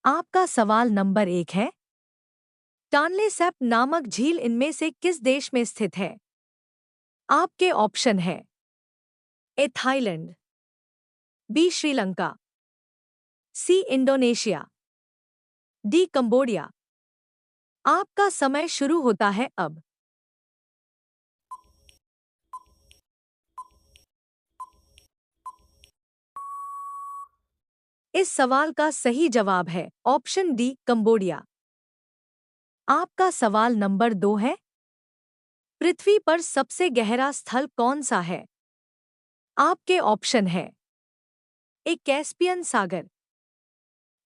आपका सवाल नंबर 1 है। टॉनले सैप नामक झील इनमें से किस देश में स्थित है? आपके ऑप्शन है A Thailand, B Sri Lanka, C Indonesia, D Cambodia. आपका समय शुरू होता है अब। इस सवाल का सही जवाब है ऑप्शन डी कंबोडिया। आपका सवाल नंबर 2 है। पृथ्वी पर सबसे गहरा स्थल कौन सा है? आपके ऑप्शन है ए कैस्पियन सागर,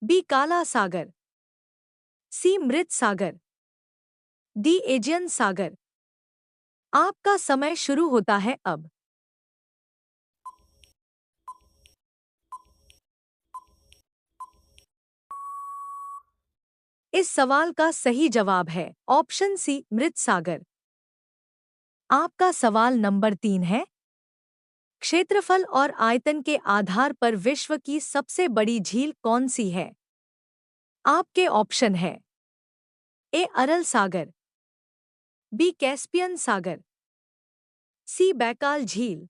बी काला सागर, सी मृत सागर, डी एजियन सागर। आपका समय शुरू होता है अब। इस सवाल का सही जवाब है ऑप्शन सी मृत सागर। आपका सवाल नंबर 3 है। क्षेत्रफल और आयतन के आधार पर विश्व की सबसे बड़ी झील कौन सी है? आपके ऑप्शन है ए अरल सागर, बी कैस्पियन सागर, सी बैकाल झील,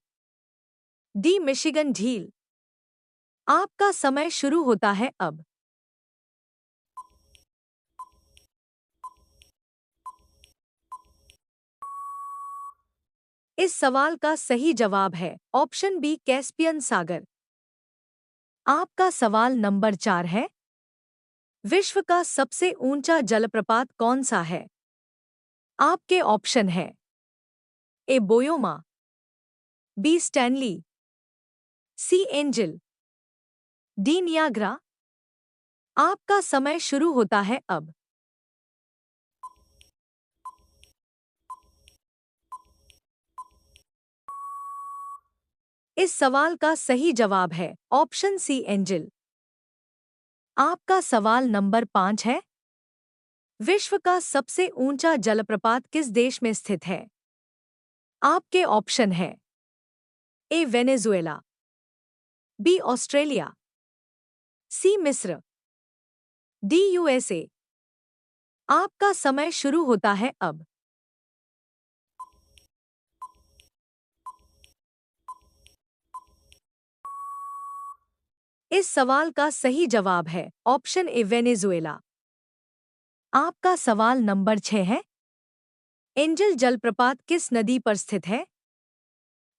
डी मिशिगन झील। आपका समय शुरू होता है अब। इस सवाल का सही जवाब है ऑप्शन बी कैस्पियन सागर। आपका सवाल नंबर 4 है। विश्व का सबसे ऊंचा जलप्रपात कौन सा है? आपके ऑप्शन है ए बोयोमा, बी स्टैनली, सी एंजल, डी नियाग्रा। आपका समय शुरू होता है अब। इस सवाल का सही जवाब है ऑप्शन सी एंजल। आपका सवाल नंबर 5 है। विश्व का सबसे ऊंचा जलप्रपात किस देश में स्थित है? आपके ऑप्शन है ए वेनेजुएला, बी ऑस्ट्रेलिया, सी मिस्र, डी यूएसए। आपका समय शुरू होता है अब। इस सवाल का सही जवाब है ऑप्शन ए वेनेजुएला। आपका सवाल नंबर 6 है। एंजल जलप्रपात किस नदी पर स्थित है?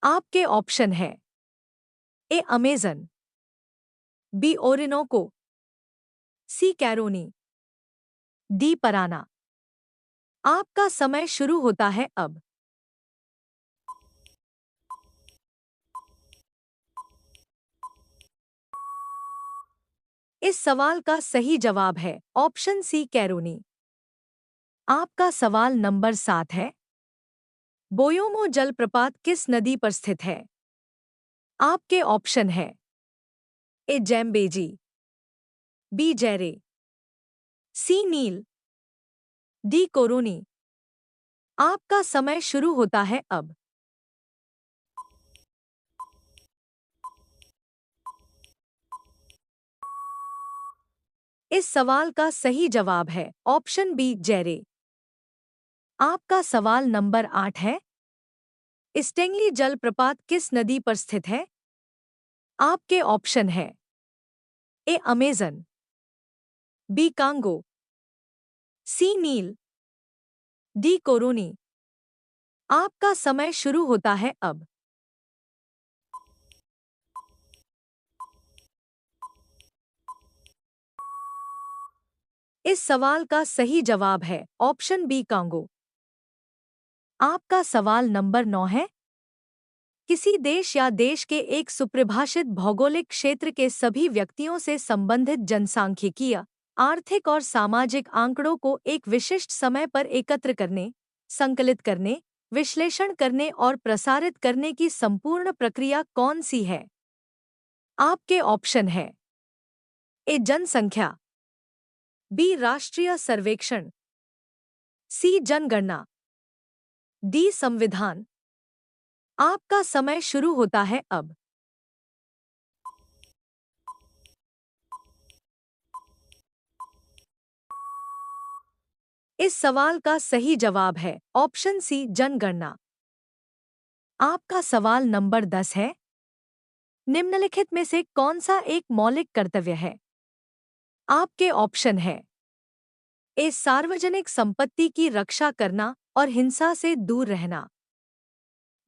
आपके ऑप्शन है ए अमेजन, बी ओरिनोको, सी कैरोनी, डी पराना। आपका समय शुरू होता है अब। इस सवाल का सही जवाब है ऑप्शन सी कैरोनी। आपका सवाल नंबर 7 है। बोयोमो जलप्रपात किस नदी पर स्थित है? आपके ऑप्शन है ए जैम्बेजी, बी जैरे, सी नील, डी कोरोनी। आपका समय शुरू होता है अब। इस सवाल का सही जवाब है ऑप्शन बी जैरे। आपका सवाल नंबर 8 है। स्टेंगली जलप्रपात किस नदी पर स्थित है? आपके ऑप्शन है ए अमेजन, बी कांगो, सी नील, डी कोरोनी। आपका समय शुरू होता है अब। इस सवाल का सही जवाब है ऑप्शन बी कांगो। आपका सवाल नंबर 9 है। किसी देश या देश के एक सुपरिभाषित भौगोलिक क्षेत्र के सभी व्यक्तियों से संबंधित जनसांख्यिकीय, आर्थिक और सामाजिक आंकड़ों को एक विशिष्ट समय पर एकत्र करने, संकलित करने, विश्लेषण करने और प्रसारित करने की संपूर्ण प्रक्रिया कौन सी है? आपके ऑप्शन है ए जनसंख्या, बी राष्ट्रीय सर्वेक्षण, सी जनगणना, डी संविधान। आपका समय शुरू होता है अब। इस सवाल का सही जवाब है ऑप्शन सी जनगणना। आपका सवाल नंबर 10 है। निम्नलिखित में से कौन सा एक मौलिक कर्तव्य है? आपके ऑप्शन है ए सार्वजनिक संपत्ति की रक्षा करना और हिंसा से दूर रहना,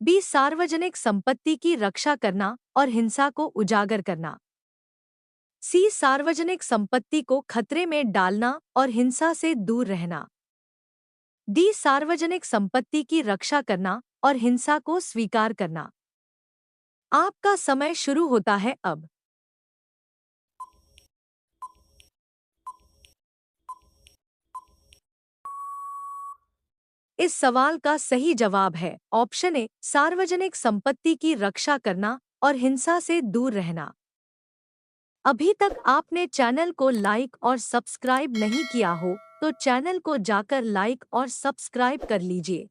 बी सार्वजनिक संपत्ति की रक्षा करना और हिंसा को उजागर करना, सी सार्वजनिक संपत्ति को खतरे में डालना और हिंसा से दूर रहना, डी सार्वजनिक संपत्ति की रक्षा करना और हिंसा को स्वीकार करना। आपका समय शुरू होता है अब। इस सवाल का सही जवाब है ऑप्शन ए सार्वजनिक संपत्ति की रक्षा करना और हिंसा से दूर रहना। अभी तक आपने चैनल को लाइक और सब्सक्राइब नहीं किया हो तो चैनल को जाकर लाइक और सब्सक्राइब कर लीजिए।